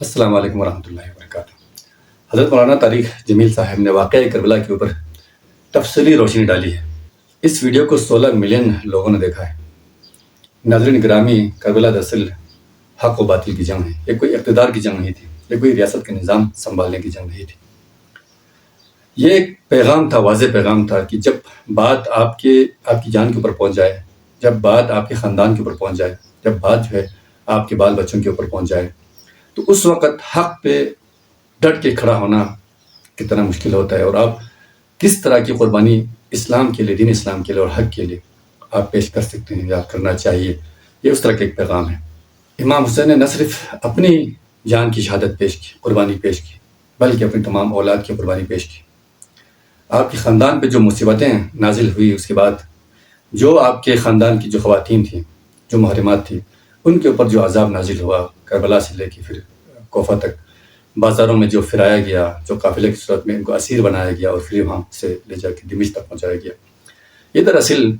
السلام علیکم ورحمۃ اللہ وبرکاتہ۔ حضرت مولانا طارق جمیل صاحب نے واقعہ کربلا کے اوپر تفصیلی روشنی ڈالی ہے۔ اس ویڈیو کو 16 ملین لوگوں نے دیکھا ہے۔ ناظرین گرامی، کربلا دراصل حق و باطل کی جنگ ہے۔ یہ کوئی اقتدار کی جنگ نہیں تھی، یہ کوئی ریاست کا نظام سنبھالنے کی جنگ نہیں تھی۔ یہ ایک پیغام تھا، واضح پیغام تھا کہ جب بات آپ کی جان کے اوپر پہنچ جائے، جب بات آپ کے خاندان کے اوپر پہنچ جائے، جب بات جو ہے آپ کے بال بچوں کے اوپر پہنچ جائے، تو اس وقت حق پہ ڈٹ کے کھڑا ہونا کتنا مشکل ہوتا ہے، اور آپ کس طرح کی قربانی اسلام کے لیے، دین اسلام کے لیے اور حق کے لیے آپ پیش کر سکتے ہیں یا کرنا چاہیے۔ یہ اس طرح کا ایک پیغام ہے۔ امام حسین نے نہ صرف اپنی جان کی شہادت پیش کی، قربانی پیش کی، بلکہ اپنی تمام اولاد کی قربانی پیش کی۔ آپ کے خاندان پہ جو مصیبتیں نازل ہوئی، اس کے بعد جو آپ کے خاندان کی جو خواتین تھیں، جو محرمات تھیں، ان کے اوپر جو عذاب نازل ہوا، کربلا سے لے کے پھر کوفہ تک بازاروں میں جو پھرایا گیا، جو قافلے کی صورت میں ان کو اسیر بنایا گیا اور پھر وہاں سے لے جا کے دمشق تک پہنچایا گیا، یہ دراصل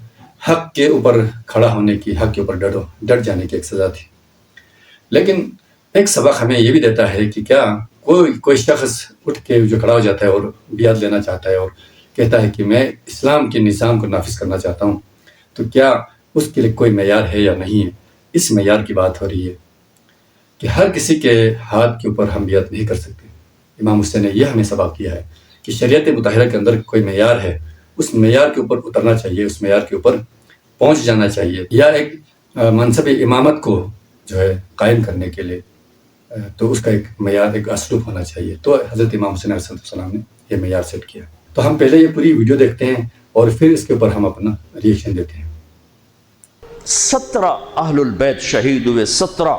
حق کے اوپر کھڑا ہونے کی، حق کے اوپر ڈٹ جانے کی ایک سزا تھی۔ لیکن ایک سبق ہمیں یہ بھی دیتا ہے کہ کیا کوئی شخص اٹھ کے جو کھڑا ہو جاتا ہے اور بیعت لینا چاہتا ہے اور کہتا ہے کہ میں اسلام کے نظام کو نافذ کرنا چاہتا ہوں، تو کیا اس کے لیے کوئی معیار ہے یا نہیں ہے؟ اس معیار کی بات ہو رہی ہے کہ ہر کسی کے ہاتھ کے اوپر ہم بیعت نہیں کر سکتے۔ امام حسین نے یہ ہمیں سبق دیا ہے کہ شریعت مطہرہ کے اندر کوئی معیار ہے، اس معیار کے اوپر اترنا چاہیے، اس معیار کے اوپر پہنچ جانا چاہیے۔ یا ایک منصب امامت کو جو ہے قائم کرنے کے لیے تو اس کا ایک معیار، ایک اسلوب ہونا چاہیے۔ تو حضرت امام حسین علیہ السلام نے یہ معیار سیٹ کیا۔ تو ہم پہلے یہ پوری ویڈیو دیکھتے ہیں اور پھر اس کے اوپر ہم اپنا ریئیکشن دیتے ہیں۔ 17 اہل البیت شہید ہوئے، 17،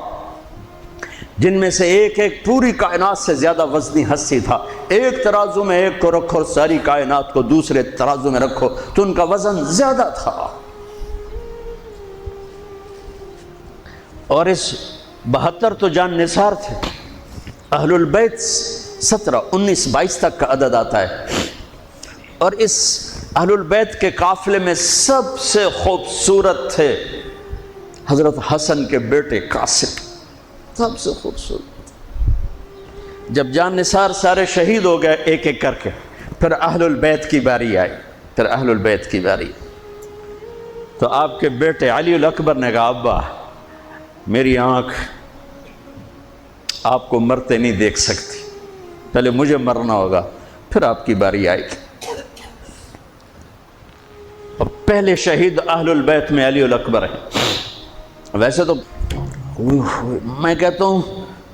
جن میں سے ایک ایک پوری کائنات سے زیادہ وزنی ہستی تھا۔ ایک ترازو میں ایک کو رکھو اور ساری کائنات کو دوسرے ترازو میں رکھو تو ان کا وزن زیادہ تھا۔ اور اس 72 تو جان نثار تھے۔ اہل البیت 17، 19، 22 تک کا عدد آتا ہے۔ اور اس اہل البیت کے قافلے میں سب سے خوبصورت تھے حضرت حسن کے بیٹے قاسم، سب سے خوبصورت۔ جب جان نثار سارے شہید ہو گئے ایک ایک کر کے، پھر اہل البیت کی باری آئی، پھر اہل البیت کی باری۔ تو آپ کے بیٹے علی الاکبر نے کہا، ابا میری آنکھ آپ کو مرتے نہیں دیکھ سکتی، پہلے مجھے مرنا ہوگا، پھر آپ کی باری آئے گی۔ اور پہلے شہید اہل البیت میں علی الاکبر ہے۔ ویسے تو میں کہتا ہوں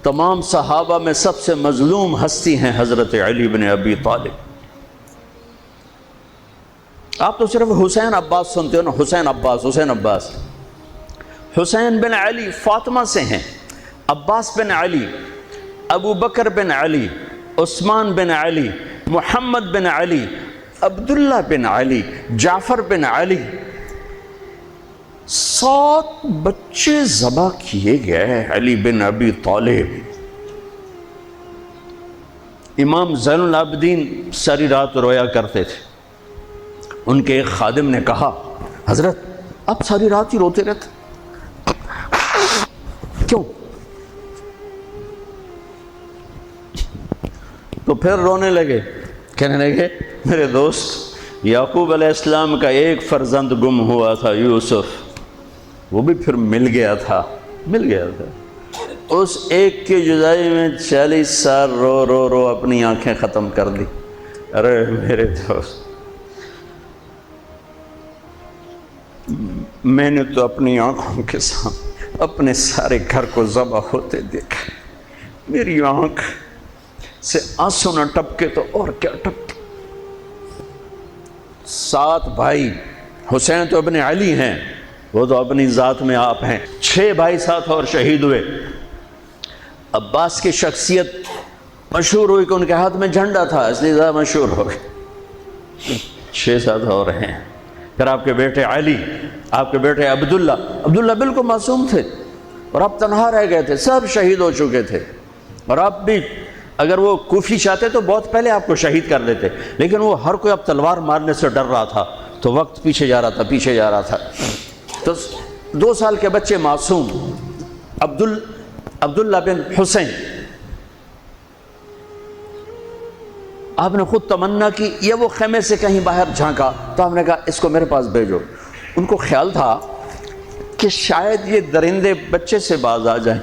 تمام صحابہ میں سب سے مظلوم ہستی ہیں حضرت علی بن ابی طالب۔ آپ تو صرف حسین عباس سنتے ہو نا، حسین عباس، حسین عباس۔ حسین بن علی فاطمہ سے ہیں، عباس بن علی، ابو بکر بن علی، عثمان بن علی، محمد بن علی، عبداللہ بن علی، جعفر بن علی، 7 بچے ذبح کیے گئے علی بن ابی طالب۔ امام زین العابدین ساری رات رویا کرتے تھے۔ ان کے ایک خادم نے کہا، حضرت آپ ساری رات ہی روتے رہتے، کیوں؟ تو پھر رونے لگے، کہنے لگے، میرے دوست یعقوب علیہ السلام کا ایک فرزند گم ہوا تھا، یوسف، وہ بھی پھر مل گیا تھا۔ اس ایک کی جدائی میں 40 سال رو رو رو اپنی آنکھیں ختم کر دی۔ ارے میرے دوست، میں نے تو اپنی آنکھوں کے سامنے اپنے سارے گھر کو ذبح ہوتے دیکھا، میری آنکھ سے آنسو نہ ٹپکے تو اور کیا ٹپکے۔ 7 بھائی، حسین تو ابن علی ہیں، وہ تو اپنی ذات میں آپ ہیں، 6 بھائی ساتھ اور شہید ہوئے۔ عباس کی شخصیت مشہور ہوئی کہ ان کے ہاتھ میں جھنڈا تھا، اس لیے زیادہ مشہور ہو گئے۔ 6 ساتھ اور ہیں۔ پھر آپ کے بیٹے علی، آپ کے بیٹے عبداللہ بالکل معصوم تھے اور آپ تنہا رہ گئے تھے، سب شہید ہو چکے تھے۔ اور آپ بھی اگر وہ کوفی چاہتے تو بہت پہلے آپ کو شہید کر دیتے، لیکن وہ ہر کوئی اب تلوار مارنے سے ڈر رہا تھا، تو وقت پیچھے جا رہا تھا۔ تو 2 سال کے بچے معصوم عبداللہ بن حسین آپ نے خود تمنا کی یا وہ خیمے سے کہیں باہر جھانکا تو آپ نے کہا اس کو میرے پاس بھیجو؟ ان کو خیال تھا کہ شاید یہ درندے بچے سے باز آ جائیں.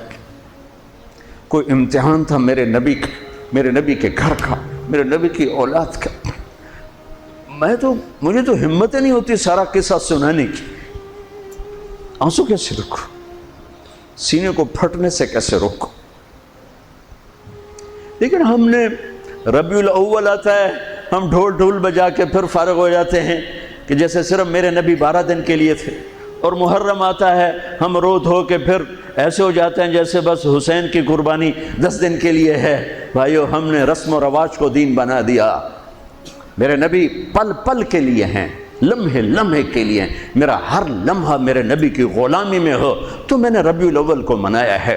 کوئی امتحان تھا میرے نبی کا، میرے نبی کے گھر کا، میرے نبی کی اولاد کا. مجھے تو ہمت نہیں ہوتی سارا قصہ سنانے کی. آنسو کیسے روکو، سینے کو پھٹنے سے کیسے روکو. لیکن ہم نے ربیع الاول آتا ہے، ہم ڈھول بجا کے پھر فارغ ہو جاتے ہیں کہ جیسے صرف میرے نبی 12 دن کے لیے تھے. اور محرم آتا ہے، ہم رو دھو کے پھر ایسے ہو جاتے ہیں جیسے بس حسین کی قربانی 10 دن کے لیے ہے. بھائیو، ہم نے رسم و رواج کو دین بنا دیا. میرے نبی پل پل کے لیے ہیں، لمحے لمحے کے لیے ہیں. میرا ہر لمحہ میرے نبی کی غلامی میں ہو تو میں نے ربیع الاول کو منایا ہے.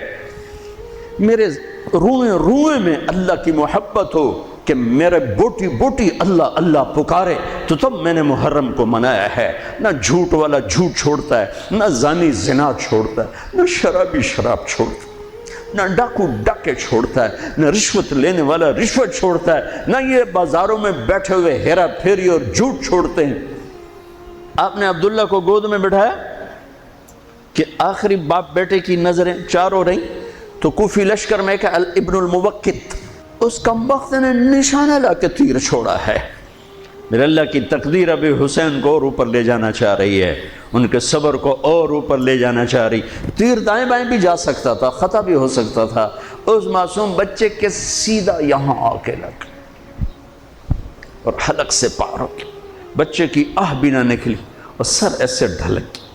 میرے روئے روئے میں اللہ کی محبت ہو کہ میرے بوٹی بوٹی اللہ اللہ پکارے تو تب میں نے محرم کو منایا ہے. نہ جھوٹ والا جھوٹ چھوڑتا ہے، نہ زانی زنا چھوڑتا ہے، نہ شرابی شراب چھوڑتا ہے، نہ ڈاکو ڈاکے چھوڑتا ہے، نہ رشوت لینے والا رشوت چھوڑتا ہے، نہ یہ بازاروں میں بیٹھے ہوئے ہیرا پھیری اور جھوٹ چھوڑتے ہیں. آپ نے عبداللہ کو گود میں بٹھایا کہ آخری باپ بیٹے کی نظریں چار ہو رہیں تو کوفی لشکر میں کہ ابن الموقت اس کمبخت نے نشانہ لا کے تیر چھوڑا ہے. میرے اللہ کی تقدیر ابھی حسین کو اور اوپر لے جانا چاہ رہی ہے، ان کے صبر کو اور اوپر لے جانا چاہ رہی. تیر دائیں بائیں بھی جا سکتا تھا، خطا بھی ہو سکتا تھا. اس معصوم بچے کے سیدھا یہاں آ کے لگ اور حلق سے پار ہو گیا. بچے کی آہ بھی نہ نکلی اور سر ایسے ڈھلک گیا.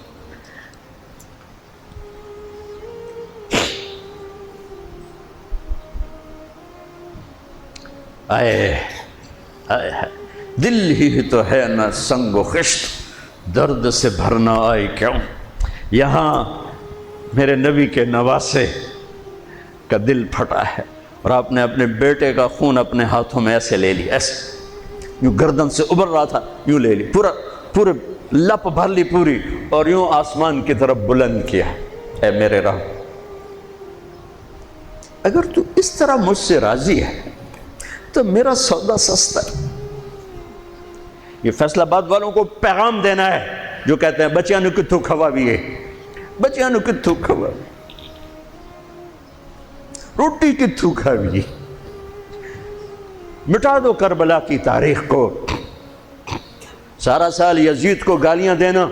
آئے دل ہی تو ہے نہ سنگ و خشت، درد سے بھرنا آئی کیوں. یہاں میرے نبی کے نواسے کا دل پھٹا ہے اور آپ نے اپنے بیٹے کا خون اپنے ہاتھوں میں ایسے لے لی، ایسے یوں گردن سے ابھر رہا تھا، یوں لے لی، پورے لپ بھر لی پوری اور یوں آسمان کی طرف بلند کیا. اے میرے رب، اگر تو اس طرح مجھ سے راضی ہے تو میرا سودا سستا ہے. یہ فیصل آباد والوں کو پیغام دینا ہے جو کہتے ہیں بچیاں نو کتھوں کھوا بھی ہے، بچیاں نو کتھوں کھوا بھی، روٹی کتھوں کھا بھی. مٹا دو کربلا کی تاریخ کو. سارا سال یزید کو گالیاں دینا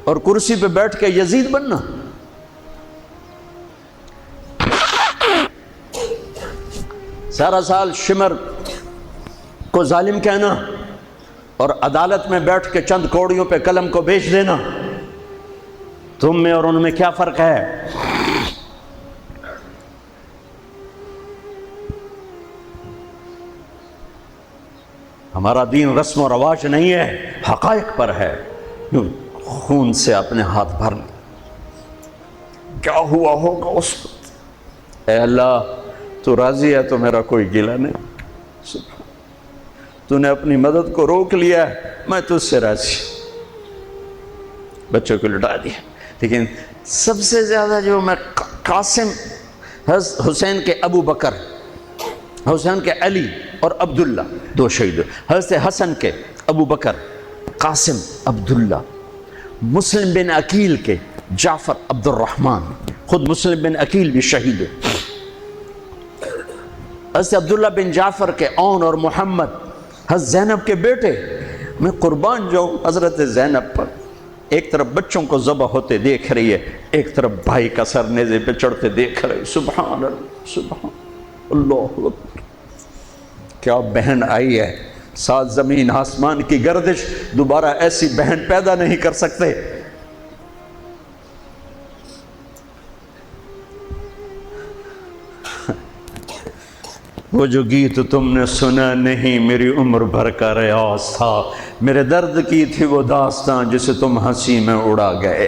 اور کرسی پہ بیٹھ کے یزید بننا. سارا سال شمر کو ظالم کہنا اور عدالت میں بیٹھ کے چند کوڑیوں پہ قلم کو بیچ دینا. تم میں اور ان میں کیا فرق ہے؟ ہمارا دین رسم و رواج نہیں ہے، حقائق پر ہے. خون سے اپنے ہاتھ بھرنے. کیا ہوا ہوگا اس وقت؟ اے اللہ، تو راضی ہے تو میرا کوئی گلہ نہیں. تو نے اپنی مدد کو روک لیا ہے، میں تجھ سے راضی. بچوں کو لٹا دیا. لیکن سب سے زیادہ جو میں قاسم، حسین کے ابو بکر، حسین کے علی اور عبداللہ، دو شہید، حضرت حسن کے ابو بکر، قاسم، عبداللہ، مسلم بن عقیل کے جعفر عبد الرحمن، خود مسلم بن عقیل بھی شہید ہے. حضرت عبداللہ بن جعفر کے اون اور محمد، حضرت زینب کے بیٹے. میں قربان جاؤں حضرت زینب پر. ایک طرف بچوں کو ذبح ہوتے دیکھ رہی ہے، ایک طرف بھائی کا سر نیزے پہ چڑھتے دیکھ رہی. سبحان اللہ، سبحان اللہ اکبر. کیا بہن آئی ہے. ساتھ زمین آسمان کی گردش دوبارہ ایسی بہن پیدا نہیں کر سکتے. وہ جو گیت تم نے سنا نہیں میری عمر بھر کا ریاض تھا. میرے درد کی تھی وہ داستان جسے تم ہنسی میں اڑا گئے.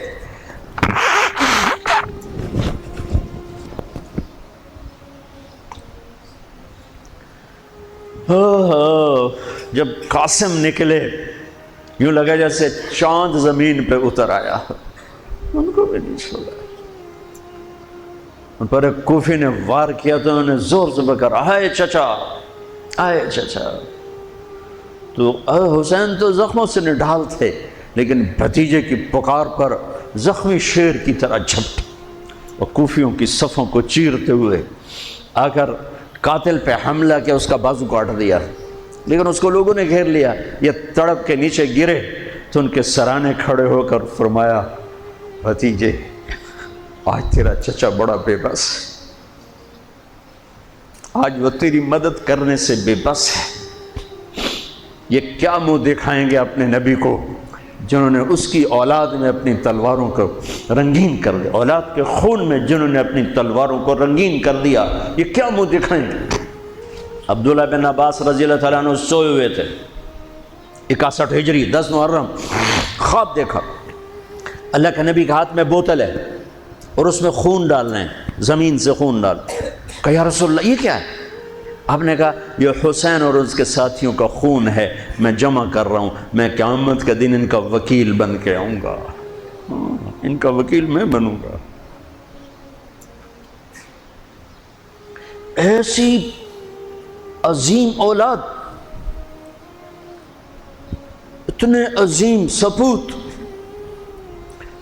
جب قاسم نکلے یوں لگا جیسے چاند زمین پہ اتر آیا. ان کو بھی نہیں چھوڑا. ان پر ایک کوفی نے وار کیا تو انہوں نے زور سے کہا، ہائے چچا، آئے چچا تو حسین تو زخموں سے نڈھال تھے، لیکن بھتیجے کی پکار پر زخمی شیر کی طرح جھپٹ اور کوفیوں کی صفوں کو چیرتے ہوئے آ کر قاتل پہ حملہ کیا، اس کا بازو کاٹ دیا، لیکن اس کو لوگوں نے گھیر لیا، یہ تڑپ کے نیچے گرے تو ان کے سرانے کھڑے ہو کر فرمایا بھتیجے آج تیرا چچا بڑا بے بس ہے، آج وہ تیری مدد کرنے سے بے بس ہے، یہ کیا منہ دکھائیں گے اپنے نبی کو جنہوں نے اس کی اولاد میں اپنی تلواروں کو رنگین کر دیا، اولاد کے خون میں جنہوں نے اپنی تلواروں کو رنگین کر دیا، یہ کیا منہ دکھائیں گے؟ عبداللہ بن عباس رضی اللہ تعالیٰ عنہ سوئے ہوئے تھے، 61 ہجری 10 محرم، خواب دیکھا اللہ کے نبی کے ہاتھ میں بوتل ہے اور اس میں خون ڈالنا ہے، زمین سے خون ڈال، کہا یا رسول اللہ یہ کیا ہے؟ آپ نے کہا یہ حسین اور اس کے ساتھیوں کا خون ہے، میں جمع کر رہا ہوں، میں قیامت کے دن ان کا وکیل بن کے آؤں گا، ان کا وکیل میں بنوں گا۔ ایسی عظیم اولاد، اتنے عظیم سپوت،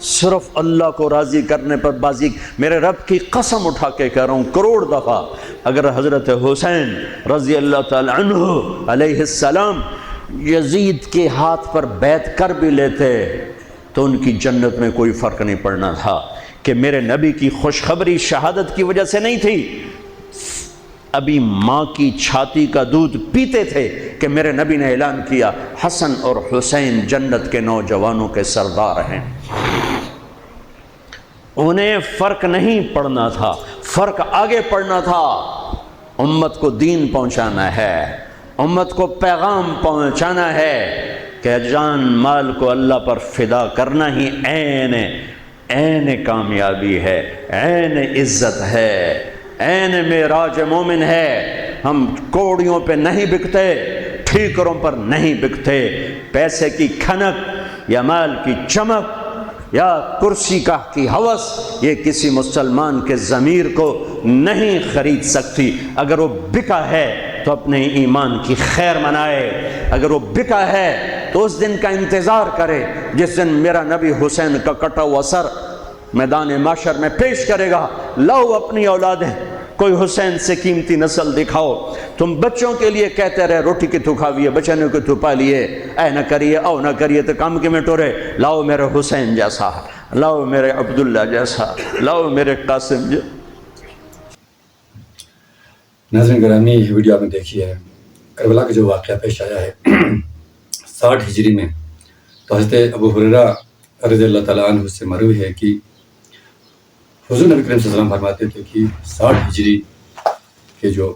صرف اللہ کو راضی کرنے پر بازی، میرے رب کی قسم اٹھا کے کہہ رہا ہوں کروڑ دفعہ اگر حضرت حسین رضی اللہ تعالی عنہ علیہ السلام یزید کے ہاتھ پر بیعت کر بھی لیتے تو ان کی جنت میں کوئی فرق نہیں پڑنا تھا، کہ میرے نبی کی خوشخبری شہادت کی وجہ سے نہیں تھی، ابھی ماں کی چھاتی کا دودھ پیتے تھے کہ میرے نبی نے اعلان کیا حسن اور حسین جنت کے نوجوانوں کے سردار ہیں۔ انہیں فرق نہیں پڑنا تھا، فرق آگے پڑنا تھا، امت کو دین پہنچانا ہے، امت کو پیغام پہنچانا ہے کہ جان مال کو اللہ پر فدا کرنا ہی عین کامیابی ہے، عین عزت ہے، عین معراج مومن ہے۔ ہم کوڑیوں پہ نہیں بکتے، ٹھیکروں پر نہیں بکتے، پیسے کی کھنک یا مال کی چمک یا کرسی کا کی ہوس یہ کسی مسلمان کے ضمیر کو نہیں خرید سکتی۔ اگر وہ بکا ہے تو اپنے ایمان کی خیر منائے، اگر وہ بکا ہے تو اس دن کا انتظار کرے جس دن میرا نبی حسین کا کٹا ہوا سر میدان محشر میں پیش کرے گا۔ لاؤ اپنی اولادیں، کوئی حسین سے قیمتی نسل دکھاؤ۔ تم بچوں کے لیے کہتے رہے روٹی کی تو کھاویے، بچنے کو تو پالیے، اے نہ کریے او نہ کریے تو کام کے میں ٹورے، لاؤ میرے حسین جیسا، لاؤ میرے عبداللہ جیسا، لاؤ میرے قاسم جیسا۔ ناظرین گرامی، یہ ویڈیو آپ نے دیکھی ہے، کربلا کا جو واقعہ پیش آیا ہے 60 ہجری میں، تو حضرت ابو ہریرہ رضی اللہ تعالیٰ عنہ سے مروی ہے کہ حضور نبی کریم صلی اللہ علیہ وسلم فرماتے تھے کہ 60 ہجری کے جو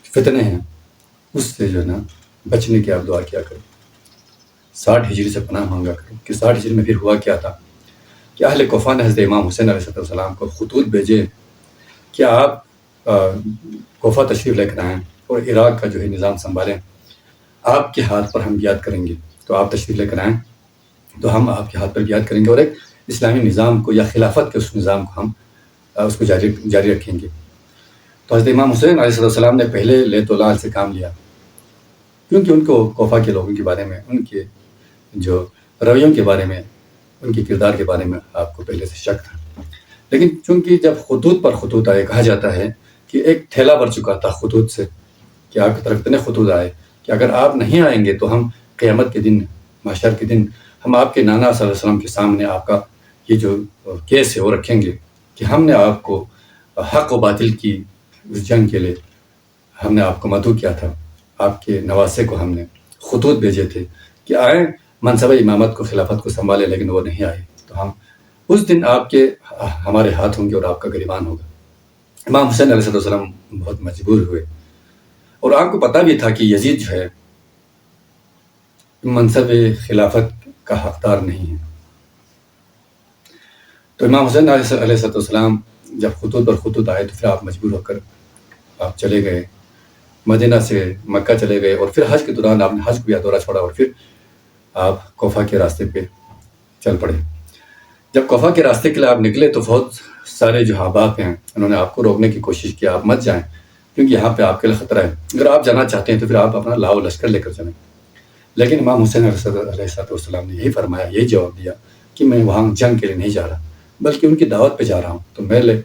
فتنے ہیں اس سے جو ہے نا بچنے کی آپ دعا کیا کرو، 60 ہجری سے پناہ مانگا کرو۔ کہ 60 ہجری میں پھر ہوا کیا تھا کہ اہل کوفہ نے حضرت امام حسین علیہ السلام کو خطوط بھیجے کہ آپ کوفہ تشریف لے کر آئیں اور عراق کا جو ہے نظام سنبھالیں، آپ کے ہاتھ پر ہم بیعت کریں گے، تو آپ تشریف لے کر آئیں تو ہم آپ کے ہاتھ پر بیعت کریں گے اور ایک اسلامی نظام کو یا خلافت کے اس نظام کو ہم اس کو جاری رکھیں گے۔ تو حضرت امام حسین علیہ السلام نے پہلے لیت و لال سے کام لیا، کیونکہ ان کو کوفہ کے لوگوں کے بارے میں، ان کے جو رویوں کے بارے میں، ان کے کردار کے بارے میں آپ کو پہلے سے شک تھا۔ لیکن چونکہ جب خطوط پر خطوط آئے، کہا جاتا ہے کہ ایک ٹھیلا بھر چکا تھا خطوط سے کہ آپ کی طرف اتنے خطوط آئے کہ اگر آپ نہیں آئیں گے تو ہم قیامت کے دن، محشر کے دن، ہم آپ کے نانا صلی اللہ علیہ وسلم کے سامنے آپ کا یہ جو کیس ہے وہ رکھیں گے کہ ہم نے آپ کو حق و باطل کی اس جنگ کے لیے ہم نے آپ کو مدعو کیا تھا، آپ کے نواسے کو ہم نے خطوط بھیجے تھے کہ آئیں منصب امامت کو، خلافت کو سنبھالے، لیکن وہ نہیں آئے، تو ہم اس دن آپ کے ہمارے ہاتھ ہوں گے اور آپ کا گریبان ہوگا۔ امام حسین علیہ السلام بہت مجبور ہوئے، اور آپ کو پتہ بھی تھا کہ یزید جو ہے منصب خلافت کا حقدار نہیں ہے۔ تو امام حسین علیہ السلام جب خطوط پر خطوط آئے تو پھر آپ مجبور ہو کر آپ چلے گئے، مدینہ سے مکہ چلے گئے، اور پھر حج کے دوران آپ نے حج کو بھی دورہ چھوڑا اور پھر آپ کوفہ کے راستے پہ چل پڑے۔ جب کوفہ کے راستے کے لیے آپ نکلے تو بہت سارے جو احباب ہیں انہوں نے آپ کو روکنے کی کوشش کی، آپ مت جائیں، کیونکہ یہاں پہ آپ کے لیے خطرہ ہے. اگر آپ جانا چاہتے ہیں تو پھر آپ اپنا لاؤ لشکر لے کر چلیں. لیکن امام حسین علیہ السلام نے یہی فرمایا، یہی جواب دیا کہ میں وہاں جنگ کے لیے نہیں جا رہا، بلکہ ان کی دعوت پہ جا رہا ہوں. تو میرے لیے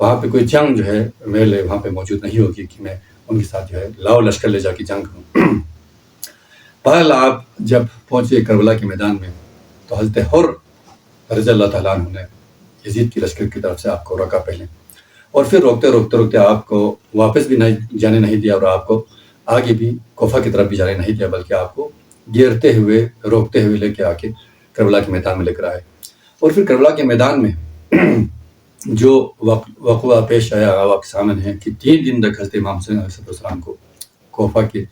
وہاں پہ کوئی جنگ جو ہے میرے لیے وہاں پہ موجود نہیں ہوگی کہ میں ان کے ساتھ جو ہے لاؤ لشکر لے جا کے جنگ کروں. بہرحال آپ جب پہنچے کربلا کے میدان میں تو حضرت حر رضی اللہ تعالیٰ عنہ نے یزید کی لشکر کی طرف سے آپ کو روکا پہلے، اور پھر روکتے آپ کو واپس بھی جانے نہیں دیا، اور آپ کو آگے بھی کوفہ کی طرف بھی جانے نہیں دیا، بلکہ آپ کو گھیرتے ہوئے روکتے ہوئے لے کے آ کے کربلا کے میدان میں لے کر آئے. اور پھر کربلا کے میدان میں جو وقوع پیش آیا آپ کے سامنے ہے کہ 3 دن تک حضرت امام حسین علیہ السلام کو کوفہ کے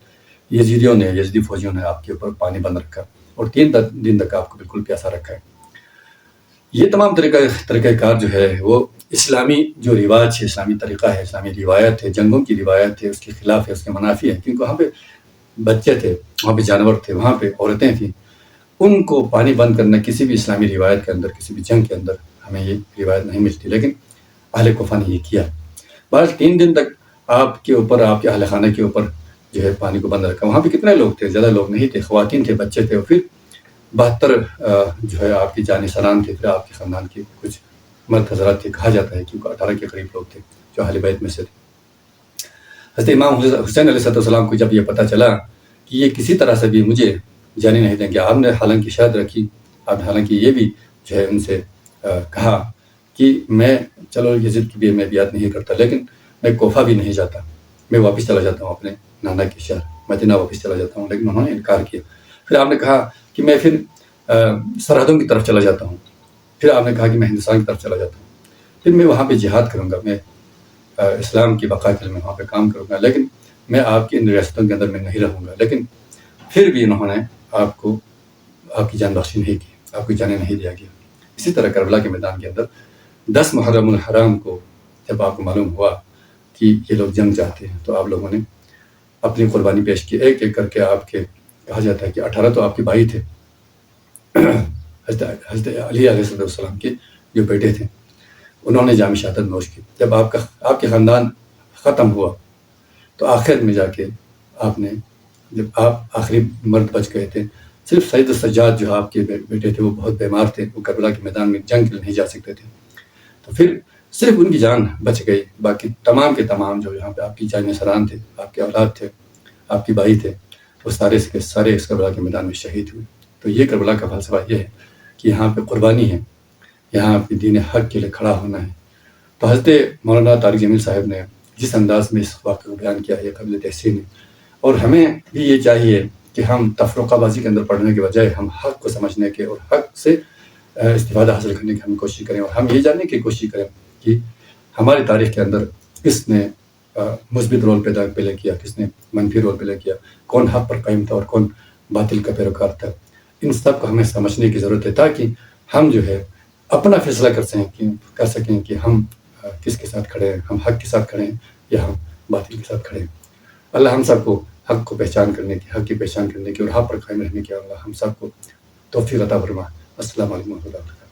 یزیدی فوجیوں نے آپ کے اوپر پانی بند رکھا، اور 3 دن تک آپ کو بالکل پیاسا رکھا ہے. یہ تمام طریقہ کار جو ہے وہ اسلامی جو رواج ہے، اسلامی طریقہ ہے، اسلامی روایت ہے، جنگوں کی روایت ہے، اس کے خلاف ہے، اس کے منافی ہے. کیونکہ وہاں پہ بچے تھے، وہاں پہ جانور تھے، وہاں پہ عورتیں تھیں، ان کو پانی بند کرنا کسی بھی اسلامی روایت کے اندر، کسی بھی جنگ کے اندر ہمیں یہ روایت نہیں ملتی، لیکن اہل کوفہ نے یہ کیا. بس 3 دن تک آپ کے اوپر، آپ کے اہل خانہ کے اوپر جو ہے پانی کو بند رکھا. وہاں پہ کتنے لوگ تھے؟ زیادہ لوگ نہیں تھے، خواتین تھے، بچے تھے، اور پھر 72 جو ہے آپ کی جان سران تھے، پھر آپ کے خاندان کے کچھ مرد حضرات تھے. کہا جاتا ہے کہ 18 کے قریب لوگ تھے جو اہل بیت میں سے تھے. حضرت امام حسین علیہ السلام کو جب یہ پتہ چلا کہ یہ کسی طرح سے بھی مجھے جانے نہیں دیں گے، آپ نے حالانکہ شاید رکھی، آپ نے حالانکہ یہ بھی جو ہے ان سے کہا کہ میں چلو یزید کی بھی میں بیعت نہیں کرتا، لیکن میں کوفہ بھی نہیں جاتا، میں واپس چلا جاتا ہوں اپنے نانا کے شہر مدینہ واپس چلا جاتا ہوں. لیکن انہوں نے انکار کیا. پھر آپ نے کہا کہ میں پھر سرحدوں کی طرف چلا جاتا ہوں. پھر آپ نے کہا کہ میں ہندوستان کی طرف چلا جاتا ہوں، پھر میں وہاں پہ جہاد کروں گا، میں اسلام کی بقا کے لیے میں وہاں پہ کام کروں گا، لیکن میں آپ کی ان ریاستوں کے اندر میں نہیں رہوں گا. لیکن پھر بھی انہوں نے آپ کو آپ کی جان بخشی نہیں کی، آپ کو جانے نہیں دیا گیا. اسی طرح کربلا کے میدان کے اندر 10 محرم الحرام کو جب آپ کو معلوم ہوا کہ یہ لوگ جنگ چاہتے ہیں تو آپ لوگوں نے اپنی قربانی پیش کی. ایک ایک کر کے آپ کے کہا جاتا ہے کہ 18 تو آپ کے بھائی تھے، حضرت علی علیہ السلام کے جو بیٹے تھے، انہوں نے جام شہادت نوش کی. جب آپ کے خاندان ختم ہوا تو آخر میں جا کے آپ نے، جب آپ آخری مرد بچ گئے تھے، صرف سید السجاد جو آپ کے بیٹے تھے وہ بہت بیمار تھے، وہ کربلا کے میدان میں جنگ کے لیے نہیں جا سکتے تھے، تو پھر صرف ان کی جان بچ گئی. باقی تمام کے تمام جو یہاں پہ آپ کی جان سران تھے، آپ کے اولاد تھے، آپ کے بھائی تھے، وہ سارے کے سارے اس کربلا کے میدان میں شہید ہوئے. تو یہ کربلا کا فلسفہ یہ ہے کہ یہاں پہ قربانی ہے، یہاں پہ دین حق کے لیے کھڑا ہونا ہے. تو حضرت مولانا طارق جمیل صاحب نے جس انداز میں اس واقعے کو بیان کیا ہے قابل تحسین ہے. اور ہمیں بھی یہ چاہیے کہ ہم تفرقہ بازی کے اندر پڑھنے کے بجائے ہم حق کو سمجھنے کے اور حق سے استفادہ حاصل کرنے کی ہم کوشش کریں، اور ہم یہ جاننے کی کوشش کریں کہ ہماری تاریخ کے اندر کس نے مثبت رول پلے کیا، کس نے منفی رول پلے کیا، کون حق پر قائم تھا اور کون باطل کا پیروکار تھا. ان سب کو ہمیں سمجھنے کی ضرورت ہے تاکہ ہم جو ہے اپنا فیصلہ کر سکیں کہ ہم کس کے ساتھ کھڑے ہیں، ہم حق کے ساتھ کھڑے ہیں یا ہم باطل کے ساتھ کھڑے ہیں. اللہ ہم سب کو حق کو پہچان کرنے کی، حق کی پہچان کرنے کی اور حق پر قائم رہنے کی اللہ ہم سب کو توفیق عطا فرمائے. السلام علیکم و رحمۃ اللہ.